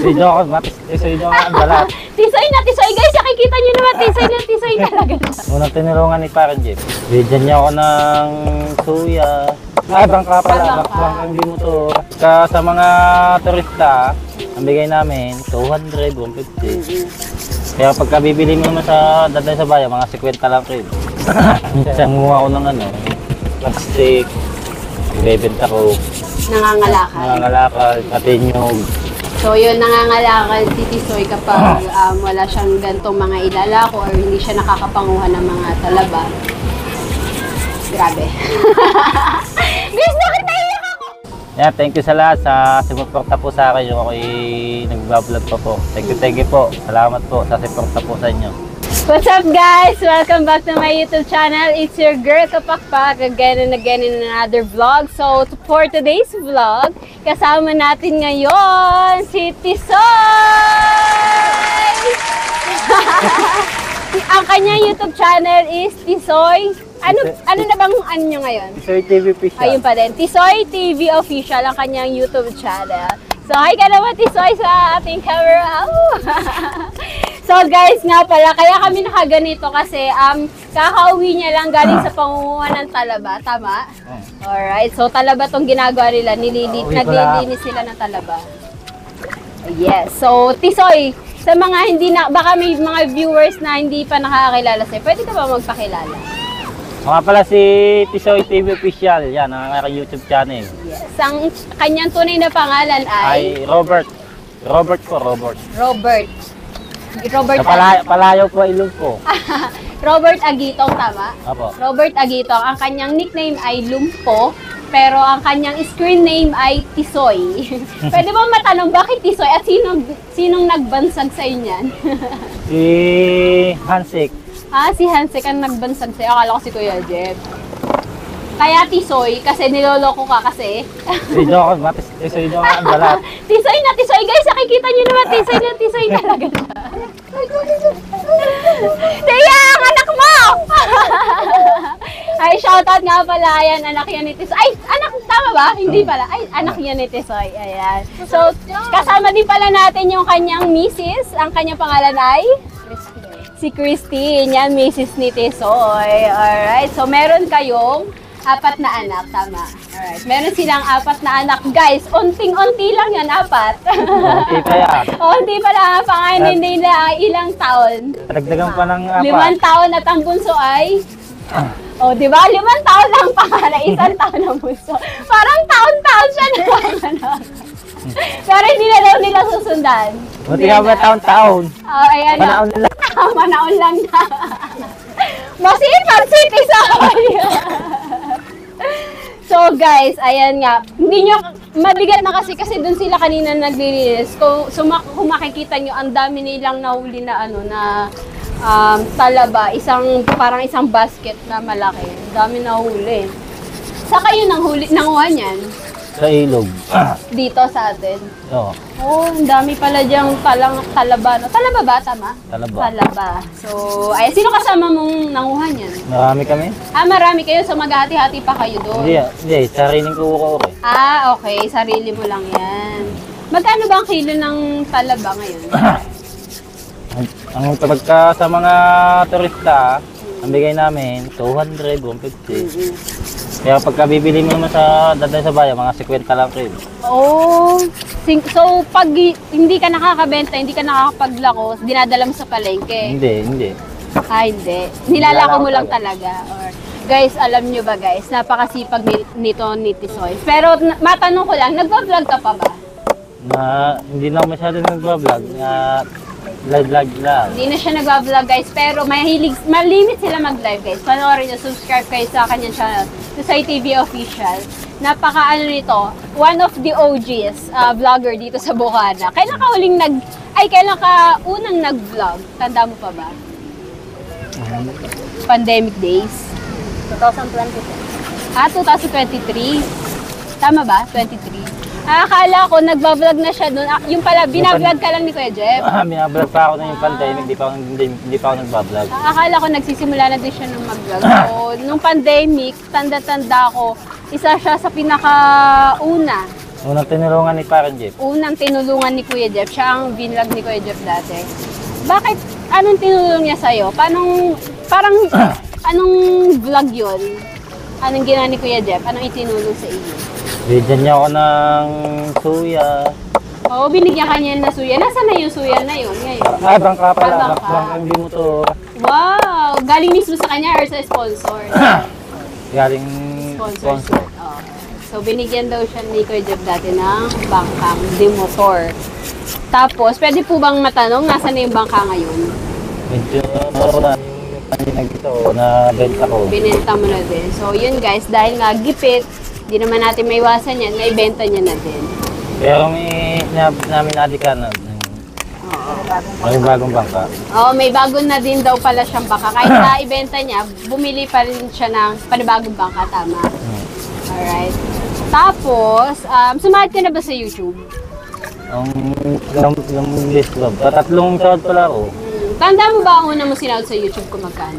Video ako, Tisoy doon ang balat. Tisoy na Tisoy guys, nakikita nyo naman Tisoy na Tisoy talaga. Unang tinulungan ni Parang Jeep. Bigyan niya ako ng suya. Ay, bangka pala. Bangkang bimutor. Sa mga turista, ang bigay namin, 200, 150. Kaya pagka bibili mo naman sa daday sa bayan, mga 50 lang rin. Kasi nguha ko ng plastic. Ibebenta ko. Nangangalakal, katinyog. So yun, nangangalakal si Tisoy kapag wala siyang gantong mga ilalako or hindi siya nakakapanguha ng mga talaba. Grabe. Guys, bakit naiyak ako? Yeah, thank you sa lahat sa sumuporta po sa akin. Yung ako'y nagbablog pa po. Thank you po. Salamat po sa suporta po sa inyo. What's up guys? Welcome back to my YouTube channel. It's your girl Kapakpak again and again in another vlog. So for today's vlog, kasama natin ngayon si Tisoy! Ang kanyang YouTube channel is Tisoy. Ano na bang nyo ngayon? Tisoy TV Official. Ayun pa din. Tisoy TV Official ang kanyang YouTube channel. So hi ka naman Tisoy sa ating camera. So guys, nga pala, kaya kami nakaganito kasi kakauwi niya lang galing sa pangunguha ng talaba, tama? Alright, so talaba tong ginagawa nila, naglilinis sila ng talaba. Yes, so Tisoy, sa mga hindi na, baka may mga viewers na hindi pa nakakakilala sa'yo, pwede ka ba magpakilala? Mga pala si Tisoy TV Official, yan, ang aking YouTube channel. Yes, ang kanyang tunay na pangalan ay Robert. Robert. Palayo po ilog po. Robert Agitong, tama? Apo. Robert Agitong. Ang kanyang nickname ay Lumpo, pero ang kanyang screen name ay Tisoy. Pwede mo matanong bakit Tisoy at sinong nagbansag sa inyan? Si Hansik. Si Hansik ang nagbansag sa'yo. Akala ko si Kuya Jeff. Kaya Tisoy, kasi niloloko ka kasi. Video ako, Tisoy doon ang balat. Tisoy na Tisoy guys, nakikita nyo naman Tisoy na Tisoy talaga siya. Tiya, ang anak mo! Ay, shoutout nga pala, ayan, anak yan ni Tisoy. Ay, anak, tama ba? Hindi pala. Ay, anak yan ni Tisoy, ayan. So, kasama din pala natin yung kanyang misis. Ang kanyang pangalan ay? Si Christine, yan, misis ni Tisoy. Alright, so meron kayong 4 na anak, tama. Alright, meron silang 4 na anak. Guys, unting-unti lang yan, 4. Unti pa yan. Unti pa lang, pangalan nila ilang taon. Dagdagan pa ng 4. 5 taon at ang bunso ay? Di ba? 5 taon lang pangalan, 1 taon ang bunso. Parang taon-taon siya na pangalan. Pero hindi na daw nila susundan. Buti nga ba taon-taon? Ayan na. Manaon lang. Manaon lang na. Masipag si Tisoy! So guys, ayan nga. Hindi nyo, mabigat na kasi dun sila kanina naglilinis. Kung makikita nyo, ang dami nilang nahuli na talaba. Parang isang basket na malaki. Ang dami nahuli. Saka yun nanguha niyan? Sa ilog. Dito sa atin? Oo. Ang dami pala diyang talaba. No? Talaba ba? Tama? Talaba. So, ay, sino kasama mong nanguha niyan? Marami kami? Marami kayo. So, maghati-hati pa kayo doon? Hindi. Sariling ko okay. Okay. Sarili mo lang yan. Magkano ba ang kilo ng talaba ngayon? Pagka sa mga turista, ang bigay namin, 200, 150. Kaya pagka bibili mo naman sa daday sa bayan, mga 50 lang rin. So pag hindi ka nakakabenta, hindi ka nakakapaglako, dinadala mo sa palengke? Hindi. Hindi. Nilalako mo lang talaga. Guys, alam nyo ba guys, napakasipag nito ni Tisoy. Pero matanong ko lang, nagpa-vlog ka pa ba? Hindi na masyado nagpa-vlog. Live lang. Hindi na siya nag-vlog guys, pero malimit sila mag-live guys. Panoorin nyo, subscribe kayo sa kanyang channel, Tisoy TV Official. Nito, one of the OGs vlogger dito sa Bukana. Kailan ka unang nag-vlog? Tanda mo pa ba? Pandemic days? 2023. 2023? Tama ba? 23? Akala ko nagba-vlog na siya doon. Yung pala, binablog ka lang ni Kuya Jeff. Binablog pa ako na yung pandemic, hindi pa ako nagba-vlog. Akala ko nagsisimula na din siya ng mag-vlog. So, nung pandemic, tanda-tanda ko, isa siya sa pinakauna Unang tinulungan ni Parang Jeep. Unang tinulungan ni Kuya Jeff, siya ang vinlog ni Kuya Jeff dati. Bakit, anong tinulong niya sa'yo? Parang, anong vlog yun? Anong ginawa ni Kuya Jeff? Anong itinulong sa iyo? Bigyan niya ako ng suya. Oo, binigyan ka niya na suya. Nasaan na yung suya na yun ngayon? Ay, bangka pala. Bangka. Bangka yung bimotor. Wow! Galing mismo sa kanya or sa sponsor? Galing Sponsor. Oh. So, binigyan daw siya ni Kuya Jeff dati ng bangkang demotor. Tapos, pwede po bang matanong, nasaan na yung bangka ngayon? Medyo na nagito na benta ko. Binenta mo na din. So, yun guys, dahil nga gipit, di naman natin maiwasan yan, naibenta niya na din. Pero may namin adikan na may bagong bangka. Oo, may bago na din daw pala siyang bangka. Kahit na ibenta niya, bumili pa rin siya ng panibagong bangka, tama? Alright. Tapos, sumahid ka na ba sa YouTube? Ang list love. Tatlong sahod pala ako. Tanda mo ba ang una mo sinahod sa YouTube kung magkano?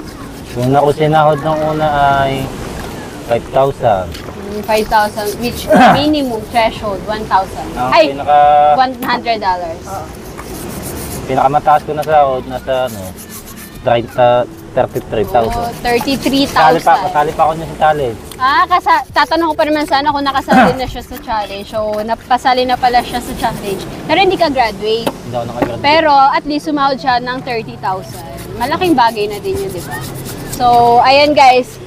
Yung ako sinahod ng una ay 5,000. 5,000, which minimum threshold, 1,000. Ang Ay, pinaka $100. pinakamataas ko na sahod nasa 33,000. Oh, 33,000. Kasali pa ako niya sa challenge. Tatanong ko pa naman sana kung nakasali na siya sa challenge. So, napasali na pala siya sa challenge. Pero hindi ka graduate. Hindi ako nakagraduate. Pero at least sumahod siya ng 30,000. Malaking bagay na din yun, di ba? So, ayan guys.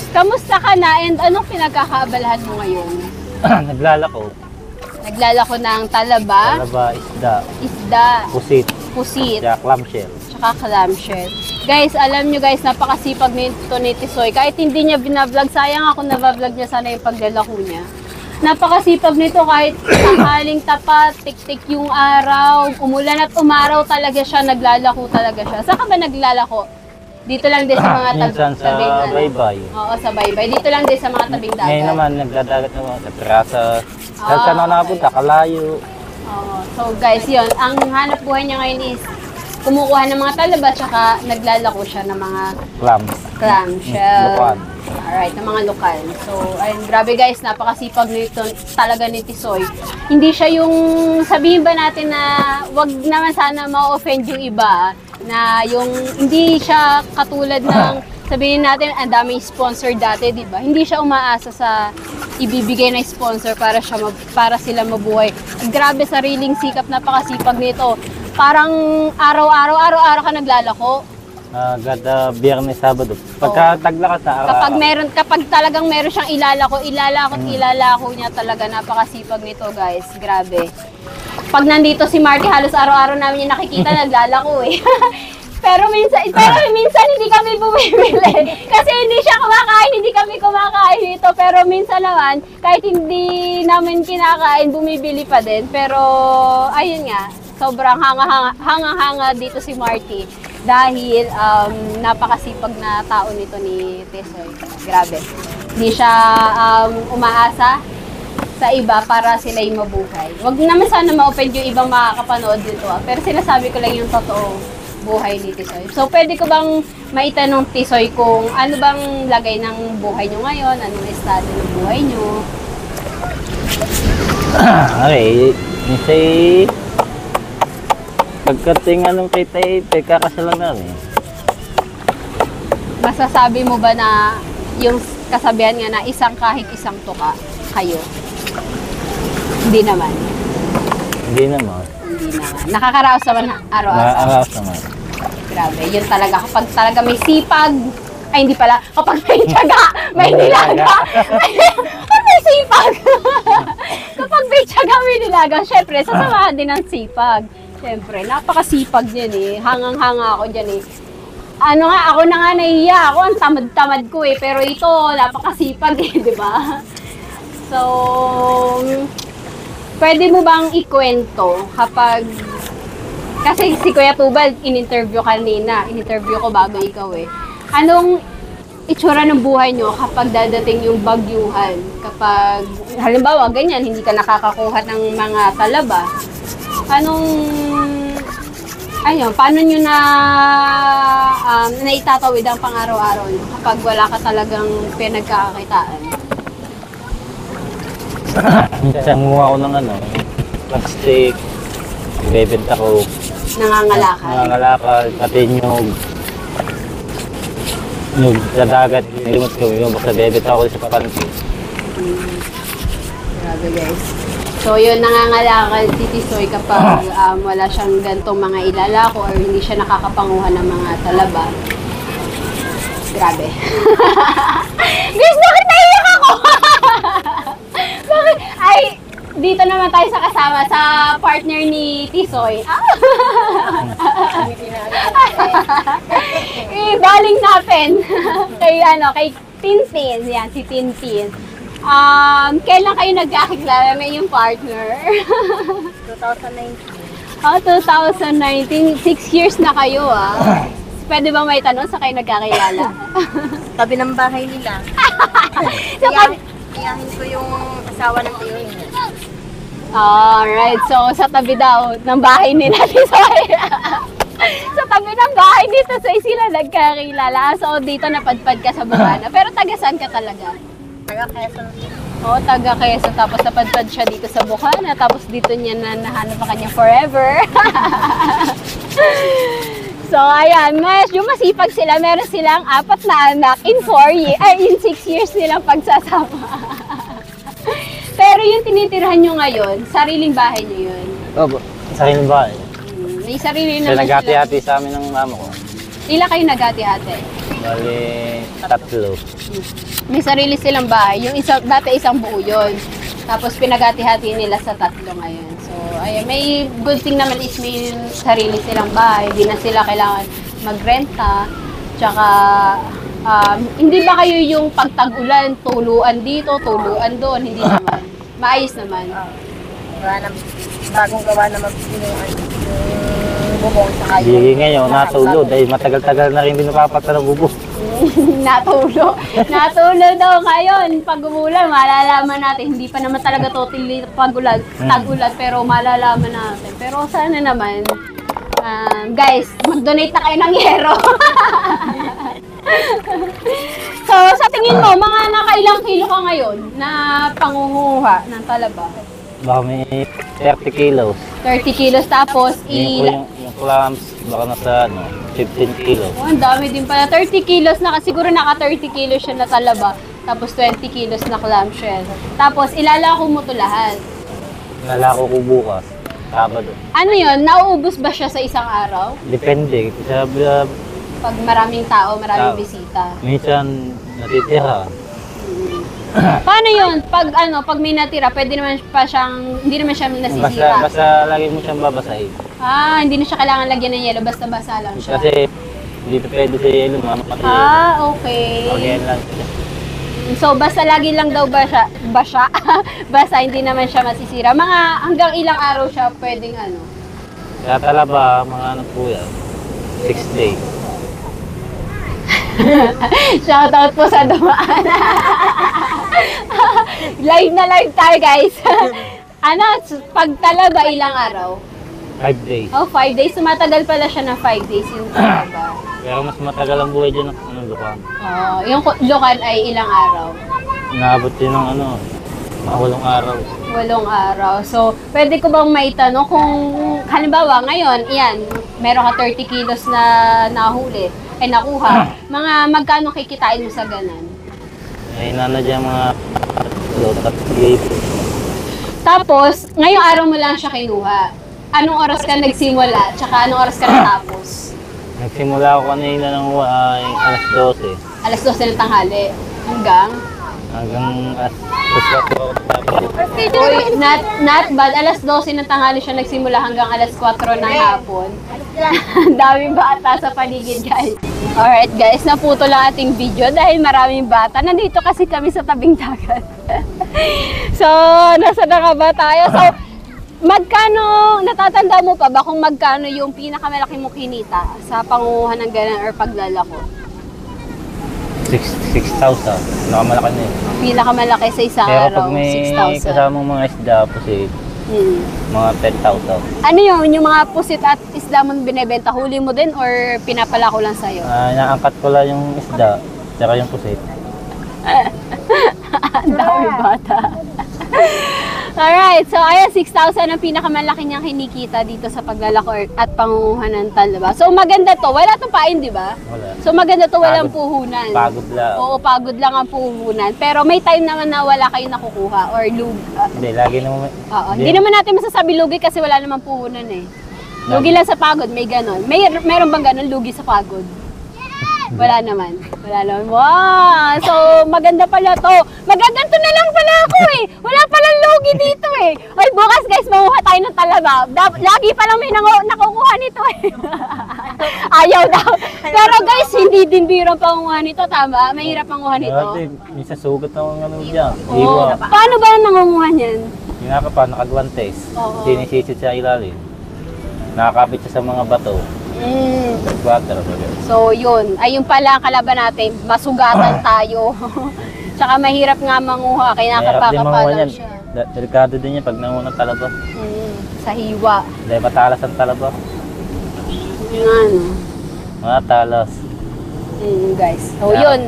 Kamusta ka na and anong pinagkakaabalahan mo ngayon? Naglalako. Naglalako ng talaba, isda, pusit, tsaka clamshell. tsaka clamshell. Guys, alam nyo guys, napakasipag nito ni Tisoy. Kahit hindi niya binablog, sayang ako na-vlog niya sana yung paglalako niya. Napakasipag nito kahit tanghaling tapat, tik-tik yung araw, umulan at umaraw talaga siya, naglalako talaga siya. Saan ka ba naglalako? Dito lang din sa mga Minsan sa tabing ano? baybay. Oo, sa baybay. Dito lang din sa mga tabing dagat. Ngayon naman, nagdadagat naman sa Pirasa. Kahit saan ako okay. nakapunta, Kalayo. Oo. So guys, yun. Ang hanap buhay niya ngayon is kumukuha ng mga talaba tsaka naglalako siya ng mga clamshell. Lukuan. Alright, ng mga lokal. So, ayun, grabe guys, napakasipag nito talaga ni Tisoy. Hindi siya yung, sabihin ba natin na wag naman sana ma-offend yung iba, na yung hindi siya katulad ng sabihin natin ang daming sponsor dati, di ba? Hindi siya umaasa sa ibibigay na sponsor para sila mabuhay. Grabe, sariling sikap, napakasipag nito. Parang araw-araw ka naglalako. Gada Biyernes, Sabado. Pagka taglakas na araw-araw. Kapag talagang meron siyang ilalako niya talaga, napakasipag nito guys. Grabe. Pag nandito si Marky, halos araw-araw namin yung nakikita, naglalako eh. Pero minsan hindi kami bumibili. Kasi hindi siya kumakain, hindi kami kumakain dito. Pero minsan naman, kahit hindi namin kinakain, bumibili pa din. Pero, ayun nga, sobrang hanga-hanga dito si Marky. Dahil napakasipag na tao nito ni Tisoy. Grabe. Hindi siya umaasa sa iba para sila yung mabuhay. Wag naman sana ma-offend yung ibang makakapanood dito. Pero sinasabi ko lang yung totoong buhay ni Tisoy. So, pwede ko bang maitanong Tisoy kung ano bang lagay ng buhay nyo ngayon? Anong estado ng buhay nyo? Okay, say pagkating anong kay Tay, kakasalan namin. Masasabi mo ba na yung kasabihan nga na isang kahig isang tuka kayo? Hindi naman. Hindi naman. Nakakaraos naman araw-araw. Nakakaraos naman. Grabe, yun talaga. Kapag talaga may sipag, ay hindi pala, kapag may tiyaga, may nilaga. Kapag may sipag. Kapag may tiyaga, may nilaga. Siyempre, sasamahan din ang sipag. Siyempre, napakasipag din eh. Hangang-hanga ako dyan eh. Ako na nga nahiya. Ako, ang tamad-tamad ko eh. Pero ito, napakasipag eh, di ba? So, pwede mo bang ikwento kapag... Kasi si Kuya Tubal, in-interview kanina. In-interview ko bago ikaw eh. Anong itsura ng buhay nyo kapag dadating yung bagyuhan? Kapag, halimbawa, ganyan, hindi ka nakakakuha ng mga talaba. Paano nyo na naitatawid ang pang-araw-araw nyo kapag wala ka talagang pinagkakakitaan? Minsan gumawa ko ng ano, plastic, ibebenta ko, Nangangalakal. pati nyug sa dagat, nilimot ko, yung basta bebenta ko sa panty. Grabe guys. So yun, nangangalakal si Tisoy kapag wala siyang gantong mga ilalako or hindi siya nakakapanguha ng mga talaba. Grabe. Guys, bakit naiyak ako? Bakit? Ay, dito naman tayo sa kasama sa partner ni Tisoy. Baling natin. kay Tintin. Yan, si Tintin. Kailan kayo nagkakilala na yung partner? 2019. Oh, 2019. 6 years na kayo, Pwede ba may tanong sa kayo nagkakilala? Tabi ng bahay nila. So, Iyahin ko yung asawa ng tiyo niya. alright, so sa tabi daw ng bahay ni Tisoy. Sa tabi ng bahay ni Tisoy sila nagkakilala. So dito napadpad ka sa Bukana. Pero taga saan ka talaga? Taga Quezon. Oo, taga Quezon. Tapos napadpad siya dito sa Bukana. Tapos dito niya na nahanap ang kanya forever. So ayan, medyo masipag sila. Meron silang 4 na anak in 6 years nilang pagsasama. Pero yung tinitirhan nyo ngayon, sariling bahay nyo yun. Opo, sariling bahay. May sarili Siya naman nagati-hati sa amin ng mama ko. Ila kayo nagati-hati? Bali, 3. May sarili silang bahay. Yung dati isang buo yun. Tapos pinagati-hati nila sa 3 ngayon. So, ayun, may good thing naman is may sarili silang bahay. Hindi na sila kailangan magrenta. Tsaka, hindi ba kayo yung pagtag-ulan, tuluan dito, tuluan doon? Hindi naman. Maayos naman. Gawa na, bagong gawa na yung bubong sa kayo. Hindi ngayon, natulo. Dahil matagal-tagal na rin pinapapata ng bubong. Natulo. Natulo daw ngayon. Pag umulan, malalaman natin. Hindi pa naman talaga totally pag-ulan, tag-ulan, pero malalaman natin. Pero sana naman, guys, mag-donate na kayo ng yero. So, sa tingin mo, mga nakailang kilo ka ngayon na pangunguha ng talaba? Baka may 30 kilos. 30 kilos tapos Yung clams, baka nasa 15 kilos. Oh, ang dami din pala. 30 kilos na, siguro naka 30 kilos siya na talaba. Tapos 20 kilos na clamshell. Tapos ilalako mo to lahat. Nalako ko bukas. Sabado. Ano yun? Nauubos ba siya sa isang araw? Depende. Pag maraming tao, maraming bisita. Minsan natitira. Paano yun? Pag may natira, pwede naman pa siyang, hindi naman siya nasisira. Basta lagi mo siyang babasahin. Hindi na siya kailangan lagyan ng yelo, basta basa lang siya. Kasi dito pwede sa yelo, mamatay. Okay. Okay lang siya. So, basta lagi lang daw basa, hindi naman siya masisira. Mga hanggang ilang araw siya pwedeng Kaya talaba, mga ano po yan, 6 days. Shoutout po sa dumaan. Live na live tayo, guys. Pag talaba, ilang araw? 5 days. Oh, 5 days. Tumatagal pala siya ng 5 days yung talaba. Pero mas matagal ang buhay dyan ng lukan. Yung lukan ay ilang araw? Naabot yun ng mga 8 araw. 8 araw. So, pwede ko bang maitanong kung, halimbawa, ngayon, meron ka 30 kilos na nahuli, nakuha. Mga magkano kikitain mo sa ganan? Inana dyan mga 3 Tapos, ngayong araw mo lang siya kinuha. Anong oras ka nagsimula? Tsaka anong oras ka natapos? Nagsimula ako kanina ng alas 12. Alas 12 ng tanghali. Hanggang Alas 4 ako tapos. Uy, not bad. Alas 12 ng tanghali siya nagsimula hanggang alas 4 ng hapon. Ang daming bata sa paligid, guys. Alright, guys. Naputo lang ating video dahil maraming bata. Nandito kasi kami sa tabing dagat. So, nasa na nga ba tayo? So, magkano, natatanda mo pa ba kung magkano yung pinakamalaki mo kinita sa panguha ng ganan or paglalako? 6,000. Nakamalaki na yun. Pinakamalaki sa isang Pero araw, pag may 6,000. kasamang mga isda po mga 10,000. Ano yun? Yung mga pusit at isda mo binebenta, huli mo din or pinapalako lang sa'yo? Inaangkat ko lang yung isda, tsaka yung pusit. Ang dami bata. Alright, so ayan, 6,000 ang pinakamalaki niyang kinikita dito sa paglalako at pangunguha ng talaba. So maganda to, wala tong pain, di ba? Wala. So maganda to, walang Pagod. puhunan. Pagod lang. Oo, pagod lang ang puhunan. Pero may time naman na wala kayong nakukuha or Hindi, lagi naman may... Oo, hindi naman natin masasabi lugi kasi wala namang puhunan eh. Lugi lang sa pagod, may ganon. Meron bang ganon, lugi sa pagod? Wala naman. Wala naman. Wow! So, maganda pala to. Magaganto na lang pala ako eh. Wala palang lugi dito eh. Oy, bukas guys, manguha tayo ng talaba. Lagi palang may nakukuha nito eh. Ayaw daw. Pero guys, hindi din biro ang panguha nito. Tama? Mahirap panguha nito. Minsan sugat na ang ano dyan. Oo. Iwa. Paano ba nangunguha niyan? Yung nga pa, nakagwantes. Oo. Sinisisit sa ilalim. Nakakapit siya sa mga bato. Water. So, yun. Ayun pala ang kalaban natin. Masugatan tayo. Tsaka mahirap nga manguha. Kaya Mahirap din nakapakapa manguha lang yan. siya. Delikado din yan pag nangunang talaba. Sa hiwa. Dahil matalas ang talaba. Yan. Matalas. Guys. So, Yeah. yun.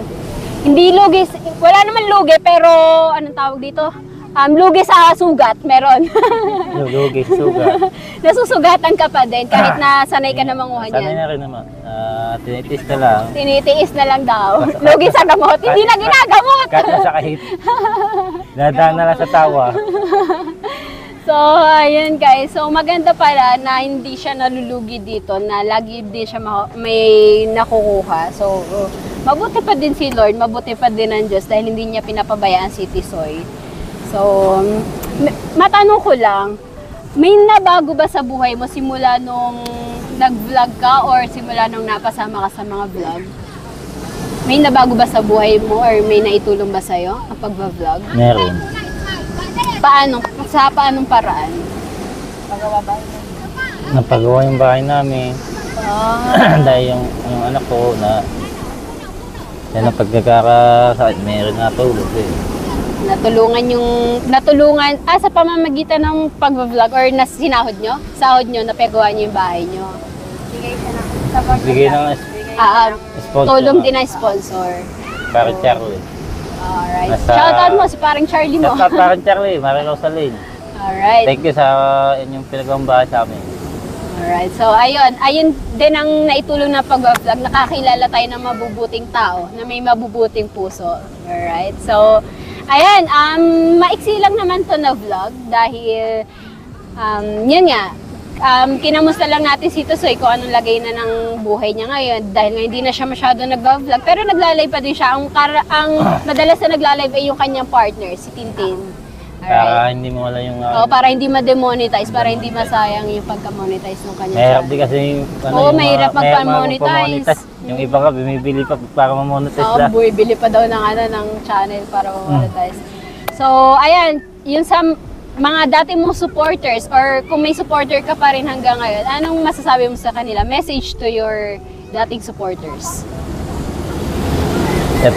Hindi lugi. Wala naman lugi, pero anong tawag dito? Lugi sa sugat, meron. Lugi, sugat. Nasusugatan ka pa din kahit na sanay ka na manguha Sanay niyan. na rin naman. Tinitis na lang. Tinitiis na lang daw. Lugi sa gamot. Hindi na ginagamot. Kahit masakit. Nadaan na lang sa tawa. So, ayun guys. So, maganda pala na hindi siya nalulugi dito, na lagi din siya may nakukuha. So, mabuti pa din si Lord, mabuti pa din ang Diyos dahil hindi niya pinapabayaan si Tisoy. So, matanong ko lang, may nabago ba sa buhay mo simula nung nag-vlog ka or simula nung napasama ka sa mga vlog? May nabago ba sa buhay mo or may naitulong ba sa'yo ang pagba-vlog? Meron. Paano? Sa paanong paraan? Magawa ba? Napagawa yung bahay namin. Dahil yung anak ko na yan ang pagkakasakit, meron na tulog eh. Natulungan sa pamamagitan ng pag-vlog or sinahod nyo? Sahod nyo, napagawa nyo yung bahay nyo? Bigay siya ng support. Bigay ng sponsor. Tulong din ng sponsor. Parang Charlie. Alright. Nasa- Shoutout mo si parang Charlie mo. Shout out parang Charlie, Marilaw Salin. Alright. Thank you sa inyong pinagawang bahay sa amin. Alright. So, ayun din ang naitulong na pag-vlog. Nakakilala tayo ng mabubuting tao, na may mabubuting puso. Alright. So, ayan, maiksi lang naman to na vlog dahil, yun nga, kinamusta lang natin si Tisoy kung anong lagay na ng buhay niya ngayon dahil nga hindi na siya masyado nag-vlog pero nagla-live pa din siya. Ang madalas na nagla-live ay yung kanyang partner, si Tintin. Para hindi mo wala yung... Para hindi ma-demonetize, para hindi masayang yung pagka-monetize ng kanyang Mahirap channel. din kasi yung... Oo, mahirap magpa-monetize. magpa-monetize. Yung iba ka, bumibili pa para ma-monetize Oo, lang. bumibili pa daw ng channel para ma-monetize. So, ayan, yun sa mga dati mong supporters or kung may supporter ka pa rin hanggang ngayon, anong masasabi mo sa kanila? Message to your dating supporters. Yep.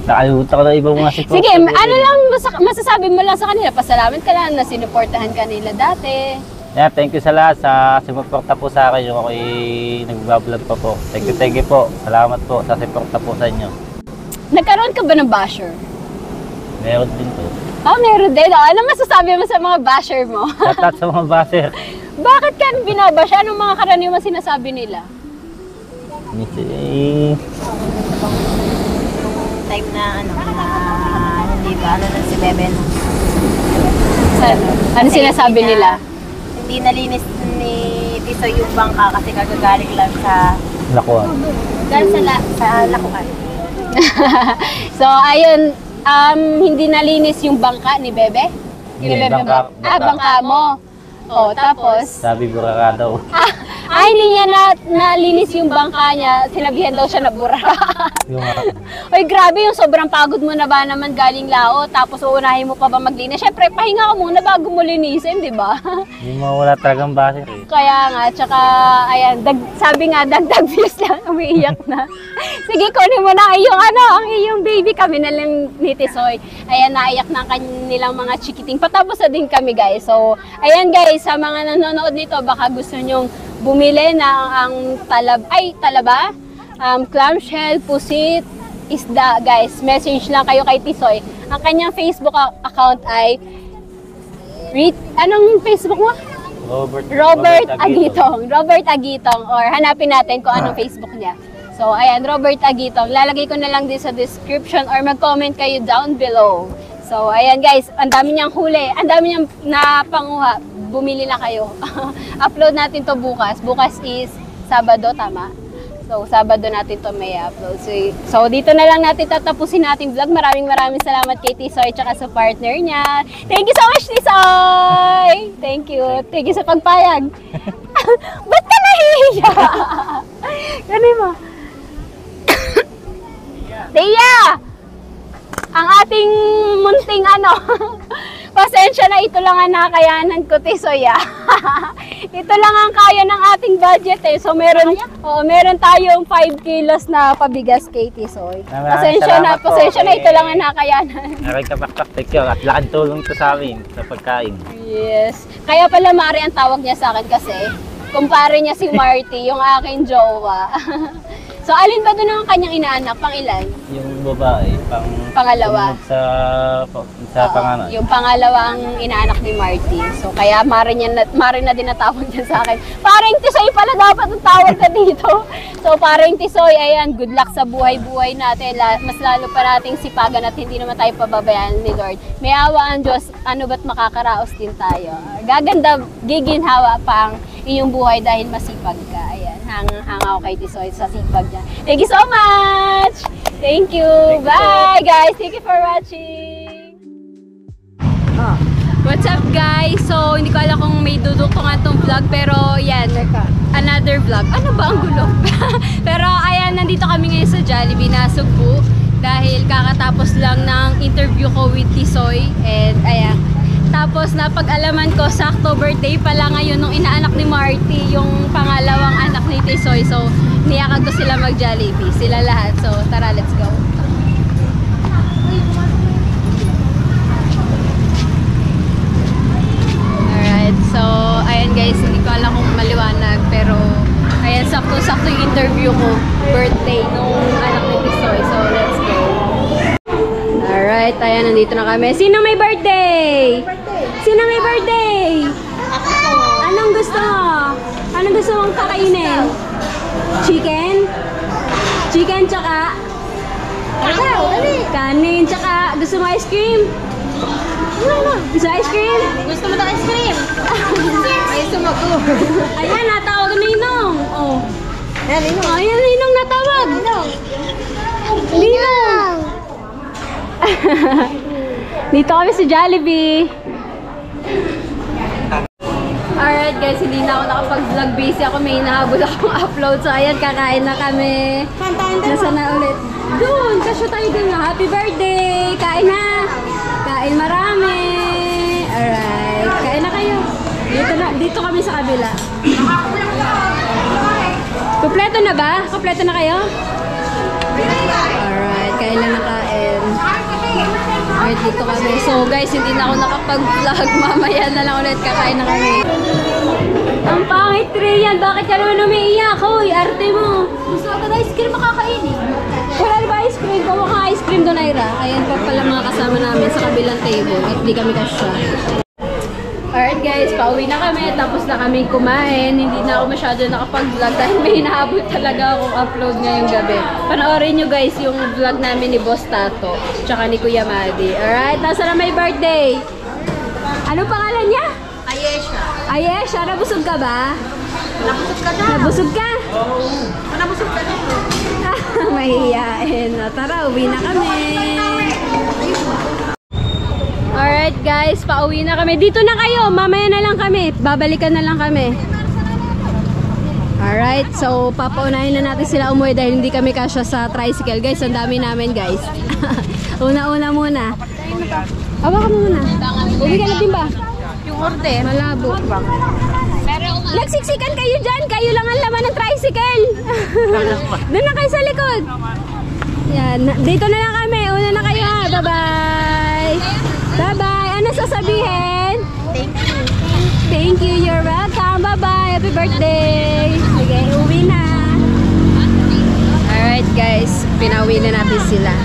Nakalimutan ko na ibang mga supporter. Sige, ano lang masasabi mo lang sa kanila? Pasalamat ka lang na sinuportahan ka nila dati. Yeah, thank you sa lahat sa sumuporta po sa akin yung ako'y nagbablog pa po. Thank you po. Salamat po sa suporta po sa inyo. Nagkaroon ka ba ng basher? Meron din po. Meron din. Ano masasabi mo sa mga basher mo? Shout out sa mga baser. Bakit ka binabash? Anong mga karaniwang sinasabi nila? Time na hindi ba na si Bebe no? Ano sinasabi nila? Hindi nalinis ni Tisoy yung bangka kasi kagagaling lang sa Lakuan. sa lakuan. So, ayun, hindi nalinis yung bangka ni Bebe? Hindi, Bebe bangka- ba? Bangka mo. Tapos? Sabi buraka daw. Hindi niya nalinis yung bangka niya. Sinabihan daw siya na bura. Yung Oy, grabe yung sobrang pagod mo na ba naman galing Lao, tapos uunahin mo pa ba maglinis? Siyempre, pahinga ka muna bago mo linisin, di ba? Hindi mo wala talagang baser eh. Kaya nga, tsaka, ayan, sabi nga, dagdag views lang, umiiyak na. Sige, kunin mo na ang iyong baby. Kami na lang ni Tisoy. Ayan, naiyak na ang kanilang mga chikiting. Patapos na din kami, guys. So, ayan guys, sa mga nanonood nito, baka gusto nyong bumili ng talaba, clamshell, pusit, isda, guys. Message lang kayo kay Tisoy. Ang kanyang Facebook account ay anong Facebook mo? Robert Agitong. Robert Agitong, or hanapin natin kung anong Facebook niya. So, ayan, Robert Agitong. Lalagay ko na lang din sa description or mag-comment kayo down below. So, ayan guys, ang dami niyang huli. Ang dami niyang napanguha. Bumili na kayo. Upload natin to bukas. Bukas is Sabado, tama? So, Sabado natin to may upload. So, dito na lang natin tatapusin natin vlog. Maraming salamat kay Tisoy at sa partner niya. Thank you so much, Tisoy! Thank you. Thank you sa pagpayag. Ba't ka nahihiya? Ganun mo. Tia! Ang ating munting pasensya na, ito lang ang nakayanan ko, Tisoy. Ito lang ang kaya ng ating budget eh. So meron tayong 5 kilos na pabigas kay Tisoy. Pasensya na, ito lang ang nakayanan. Nakikapakpak, thank you. At laking tulong to sa amin sa pagkain. Yes. Kaya pala Mari ang tawag niya sa akin kasi kumpare niya si Marty, yung aking jowa. So, alin ba doon ang kanyang inaanak? Pang ilan? Yung babae, pangalawa. Sa pangalan. Yung pangalawang inaanak ni Marty. So, kaya Mari na din natawag niya sa akin. Paring Tisoy pala dapat ang tawag ka dito. So, paring Tisoy, ayan, good luck sa buhay-buhay natin. Mas lalo pa nating sipagan at hindi naman tayo pababayaan ni Lord. May awa ang Diyos, ano ba't makakaraos din tayo. Gaganda, giginhawa pa ang iyong buhay dahil masipag ka. Ayan, hanga ako kay Tisoy sa sipag niya. Thank you so much! Thank you! Bye guys! Thank you for watching! What's up guys? So, hindi ko alam kung may duduktungan tong vlog, pero yan, another vlog. Ano ba ang gulo? Pero ayan, nandito kami ngayon sa Jollibee na Sugbo dahil kakatapos lang ng interview ko with Tisoy, and ayan, tapos napag-alaman ko sakto birthday pala ngayon nung inaanak ni Marty, yung pangalawang anak ni Tisoy. So, niyakan ko sila mag-Jollibee, sila lahat. So, tara, let's go. Alright, so, ayan guys, hindi ko alam kung maliwanag, pero ayan, sakto-sakto yung interview ko, birthday nung anak ni Tisoy. So, let's go. Alright, ayan, nandito na kami. Sino may birthday? Sino may birthday? Anong gusto mo? Anong gusto mong kakainin? Chicken? Chicken tsaka? Kanin tsaka gusto mo ice cream? Gusto ice cream? Gusto mo na ice cream? Ay, sumagot. Ayan, natawag na Ninong. Oh. Ayan, Ninong natawag. Ninong. Dito kami sa Jollibee. Alright guys, hindi na ako nakapag-vlog, busy ako, may hinahabol akong upload. So ayan, kakain na kami. Nasa na ulit? Doon, kasya tayo dun na. Happy birthday! Kain na! Kain marami! Alright, kain na kayo. Dito kami sa kabila. Kompleto na ba? Kompleto na kayo? Alright, kain na kain. Alright, dito kami. So guys, hindi na ako nakapag-vlog. Mamaya na lang ulit, kakain na kami. Ang pangit rin yan. Bakit ka naman umiiyak? Hoy, arte mo. Gusto ka na ice cream makakainin. Wala na ba ice cream? Kuha ka ice cream doon, Ira. Ayan pa pala mga kasama namin sa kabilang table. At di kami kasya. Alright guys, pauwi na kami. Tapos na kami kumain. Hindi na ako masyado nakapag-vlog dahil may hinahabol talaga akong upload ngayong gabi. Panoorin nyo guys yung vlog namin ni Boss Tato. Tsaka ni Kuya Madi. Alright, nasa na may birthday? Anong pangalan niya? Ayesha. Ayesha, nabusog ka ba? Nabusog ka na. Nabusog ka? Oo. Nabusog ka na. Mahihiyain. Tara, uwi na kami. Alright guys, pauwi na kami. Dito na kayo, mamaya na lang kami. Babalikan na lang kami. Alright, so papaunahin na natin sila umuwi dahil hindi kami kasya sa tricycle. Guys, ang dami namin guys. Una-una muna. Awa ka muna. Uwi ka na din ba? Yung order. Malabo. Nagsiksikan kayo dyan. Kayo lang ang laman ng tricycle. Doon na kayo sa likod. Yan. Dito na lang kami. Una na kayo ha. Bye-bye. Bye-bye. Ano sasabihin? Thank you. Thank you. You're welcome. Bye-bye. Happy birthday. Sige, uwi na. Alright guys. pinauwi na natin sila.